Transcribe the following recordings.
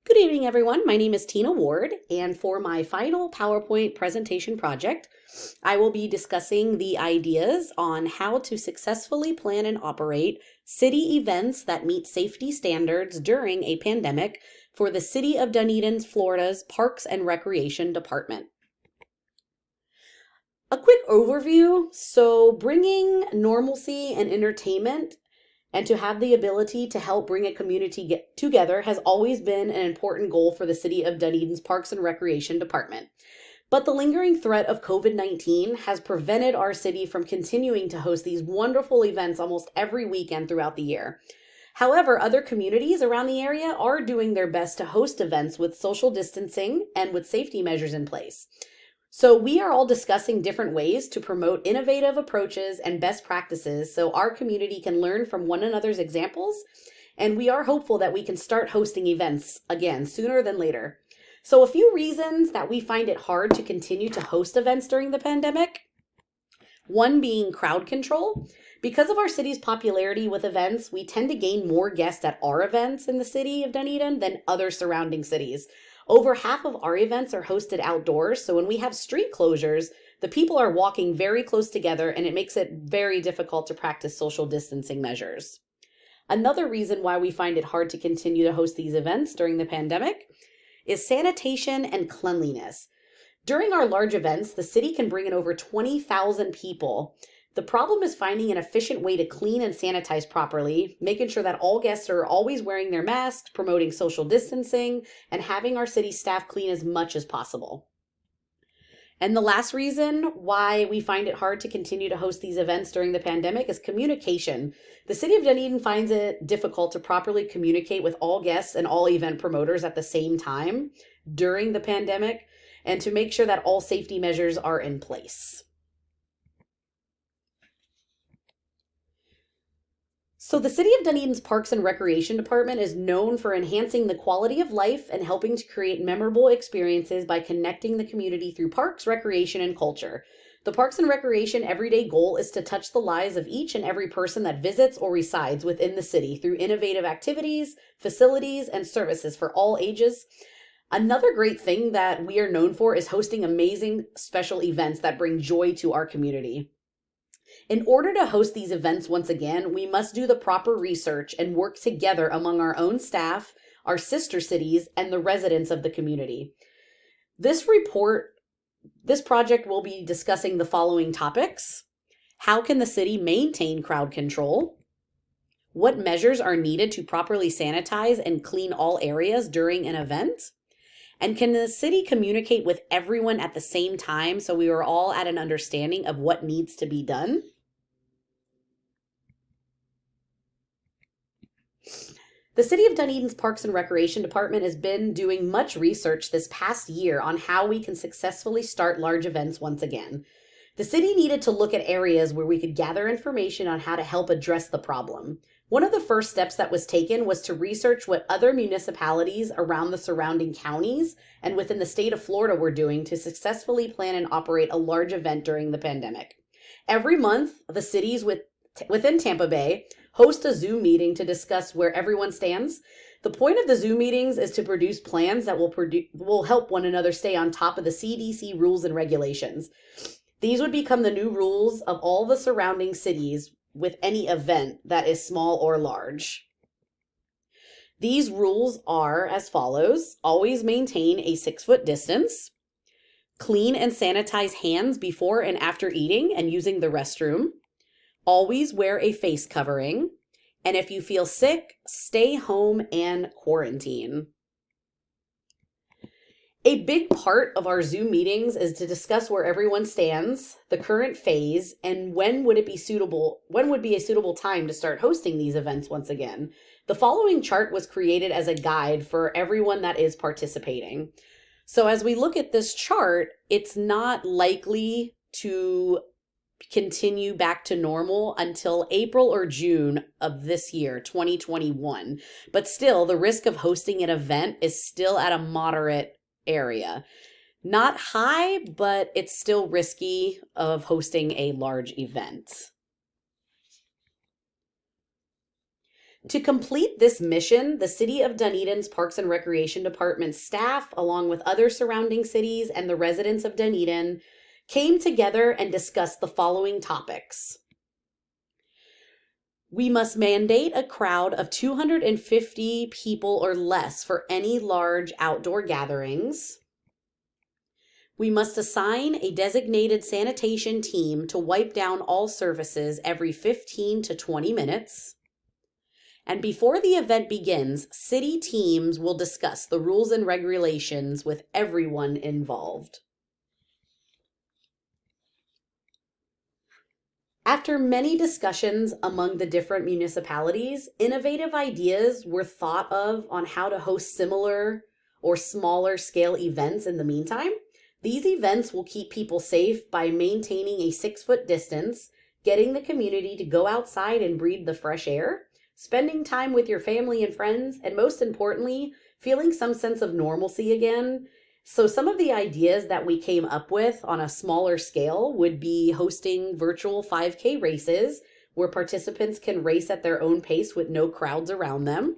Good evening, everyone. My name is Tina Ward, and for my final PowerPoint presentation project, I will be discussing the ideas on how to successfully plan and operate city events that meet safety standards during a pandemic for the City of Dunedin, Florida's Parks and Recreation Department. A quick overview. So bringing normalcy and entertainment and to have the ability to help bring a community together has always been an important goal for the City of Dunedin's Parks and Recreation Department. But the lingering threat of COVID-19 has prevented our city from continuing to host these wonderful events almost every weekend throughout the year. However, other communities around the area are doing their best to host events with social distancing and with safety measures in place. So we are all discussing different ways to promote innovative approaches and best practices so our community can learn from one another's examples. And we are hopeful that we can start hosting events again sooner than later. So a few reasons that we find it hard to continue to host events during the pandemic. One being crowd control. Because of our city's popularity with events, we tend to gain more guests at our events in the city of Dunedin than other surrounding cities. Over half of our events are hosted outdoors, so when we have street closures, the people are walking very close together and it makes it very difficult to practice social distancing measures. Another reason why we find it hard to continue to host these events during the pandemic is sanitation and cleanliness. During our large events, the city can bring in over 20,000 people. The problem is finding an efficient way to clean and sanitize properly, making sure that all guests are always wearing their masks, promoting social distancing, and having our city staff clean as much as possible. And the last reason why we find it hard to continue to host these events during the pandemic is communication. The City of Dunedin finds it difficult to properly communicate with all guests and all event promoters at the same time during the pandemic, and to make sure that all safety measures are in place. So the City of Dunedin's Parks and Recreation Department is known for enhancing the quality of life and helping to create memorable experiences by connecting the community through parks, recreation, and culture. The Parks and Recreation everyday goal is to touch the lives of each and every person that visits or resides within the city through innovative activities, facilities, and services for all ages. Another great thing that we are known for is hosting amazing special events that bring joy to our community. In order to host these events once again, we must do the proper research and work together among our own staff, our sister cities, and the residents of the community. This project will be discussing the following topics. How can the city maintain crowd control? What measures are needed to properly sanitize and clean all areas during an event? And can the city communicate with everyone at the same time so we are all at an understanding of what needs to be done? The City of Dunedin's Parks and Recreation Department has been doing much research this past year on how we can successfully start large events once again. The city needed to look at areas where we could gather information on how to help address the problem. One of the first steps that was taken was to research what other municipalities around the surrounding counties and within the state of Florida were doing to successfully plan and operate a large event during the pandemic. Every month, the cities within Tampa Bay host a Zoom meeting to discuss where everyone stands. The point of the Zoom meetings is to produce plans that will help one another stay on top of the CDC rules and regulations. These would become the new rules of all the surrounding cities with any event that is small or large. These rules are as follows. Always maintain a 6-foot distance. Clean and sanitize hands before and after eating and using the restroom. Always wear a face covering. And if you feel sick, stay home and quarantine. A big part of our Zoom meetings is to discuss where everyone stands, the current phase, and when would be a suitable time to start hosting these events once again. The following chart was created as a guide for everyone that is participating. So as we look at this chart, it's not likely to continue back to normal until April or June of this year, 2021. But still, the risk of hosting an event is still at a moderate area. Not high, but it's still risky of hosting a large event. To complete this mission, the City of Dunedin's Parks and Recreation Department staff, along with other surrounding cities and the residents of Dunedin, came together and discussed the following topics. We must mandate a crowd of 250 people or less for any large outdoor gatherings. We must assign a designated sanitation team to wipe down all surfaces every 15 to 20 minutes. And before the event begins, city teams will discuss the rules and regulations with everyone involved. After many discussions among the different municipalities, innovative ideas were thought of on how to host similar or smaller scale events in the meantime. These events will keep people safe by maintaining a 6-foot distance, getting the community to go outside and breathe the fresh air, spending time with your family and friends, and most importantly, feeling some sense of normalcy again. So some of the ideas that we came up with on a smaller scale would be hosting virtual 5K races where participants can race at their own pace with no crowds around them.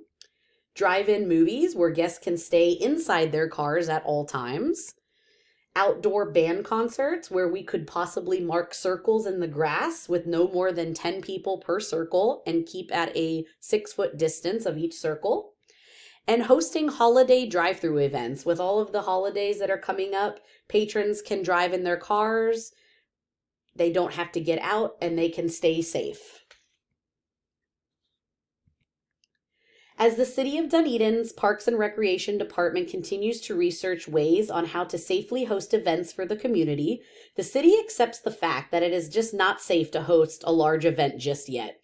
Drive-in movies where guests can stay inside their cars at all times. Outdoor band concerts where we could possibly mark circles in the grass with no more than 10 people per circle and keep at a 6-foot distance of each circle. And hosting holiday drive-through events. With all of the holidays that are coming up, patrons can drive in their cars, they don't have to get out, and they can stay safe. As the City of Dunedin's Parks and Recreation Department continues to research ways on how to safely host events for the community, the city accepts the fact that it is just not safe to host a large event just yet.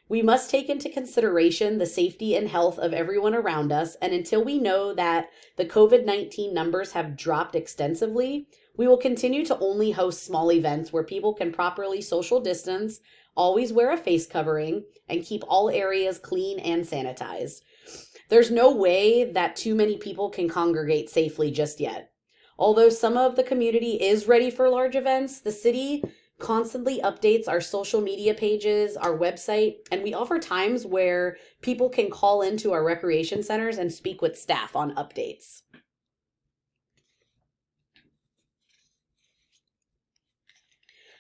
We must take into consideration the safety and health of everyone around us, and until we know that the COVID-19 numbers have dropped extensively, we will continue to only host small events where people can properly social distance, always wear a face covering, and keep all areas clean and sanitized. There's no way that too many people can congregate safely just yet. Although some of the community is ready for large events, the city constantly updates our social media pages, our website, and we offer times where people can call into our recreation centers and speak with staff on updates.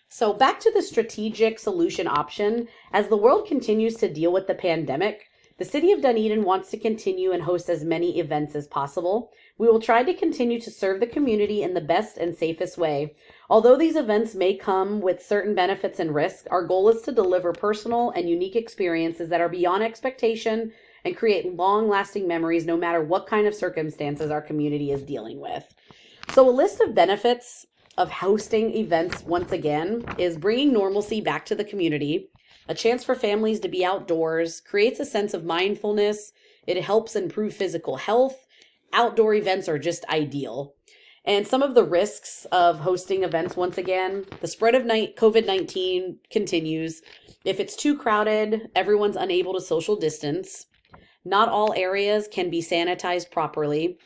So back to the strategic solution option. As the world continues to deal with the pandemic, the City of Dunedin wants to continue and host as many events as possible. We will try to continue to serve the community in the best and safest way. Although these events may come with certain benefits and risks, our goal is to deliver personal and unique experiences that are beyond expectation and create long-lasting memories no matter what kind of circumstances our community is dealing with. So a list of benefits of hosting events once again is bringing normalcy back to the community, a chance for families to be outdoors, creates a sense of mindfulness, it helps improve physical health. Outdoor events are just ideal. And some of the risks of hosting events once again, the spread of COVID-19 continues. If it's too crowded, everyone's unable to social distance. Not all areas can be sanitized properly.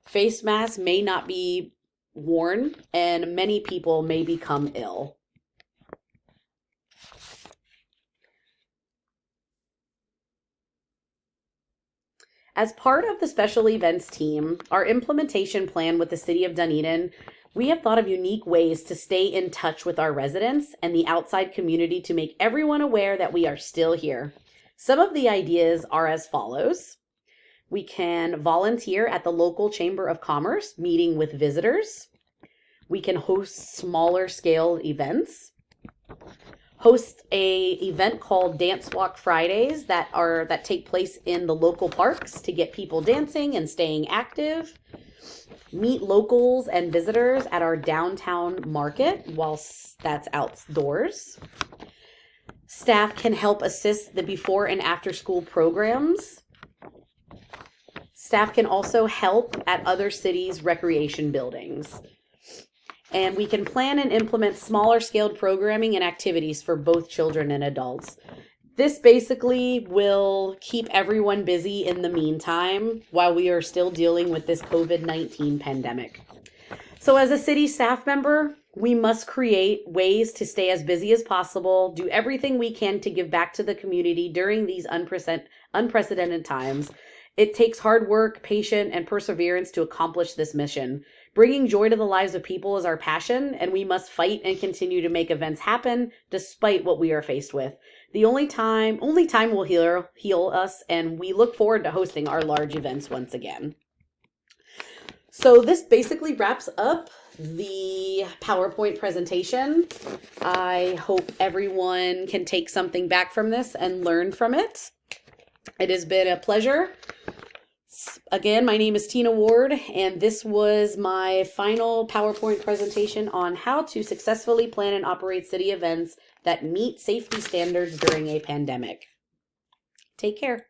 Face masks may not be worn, and many people may become ill. As part of the special events team, our implementation plan with the City of Dunedin, we have thought of unique ways to stay in touch with our residents and the outside community to make everyone aware that we are still here. Some of the ideas are as follows. We can volunteer at the local Chamber of Commerce, meeting with visitors. We can host smaller scale events. Host a event called Dance Walk Fridays that take place in the local parks to get people dancing and staying active. Meet locals and visitors at our downtown market whilst that's outdoors. Staff can help assist the before and after school programs. Staff can also help at other cities' recreation buildings. And we can plan and implement smaller scaled programming and activities for both children and adults. This basically will keep everyone busy in the meantime while we are still dealing with this COVID-19 pandemic. So as a city staff member, we must create ways to stay as busy as possible, do everything we can to give back to the community during these unprecedented times. It takes hard work, patience, and perseverance to accomplish this mission. Bringing joy to the lives of people is our passion, and we must fight and continue to make events happen despite what we are faced with. The only time will heal us, and we look forward to hosting our large events once again. So this basically wraps up the PowerPoint presentation. I hope everyone can take something back from this and learn from it. It has been a pleasure. Again, my name is Tina Ward, and this was my final PowerPoint presentation on how to successfully plan and operate city events that meet safety standards during a pandemic. Take care.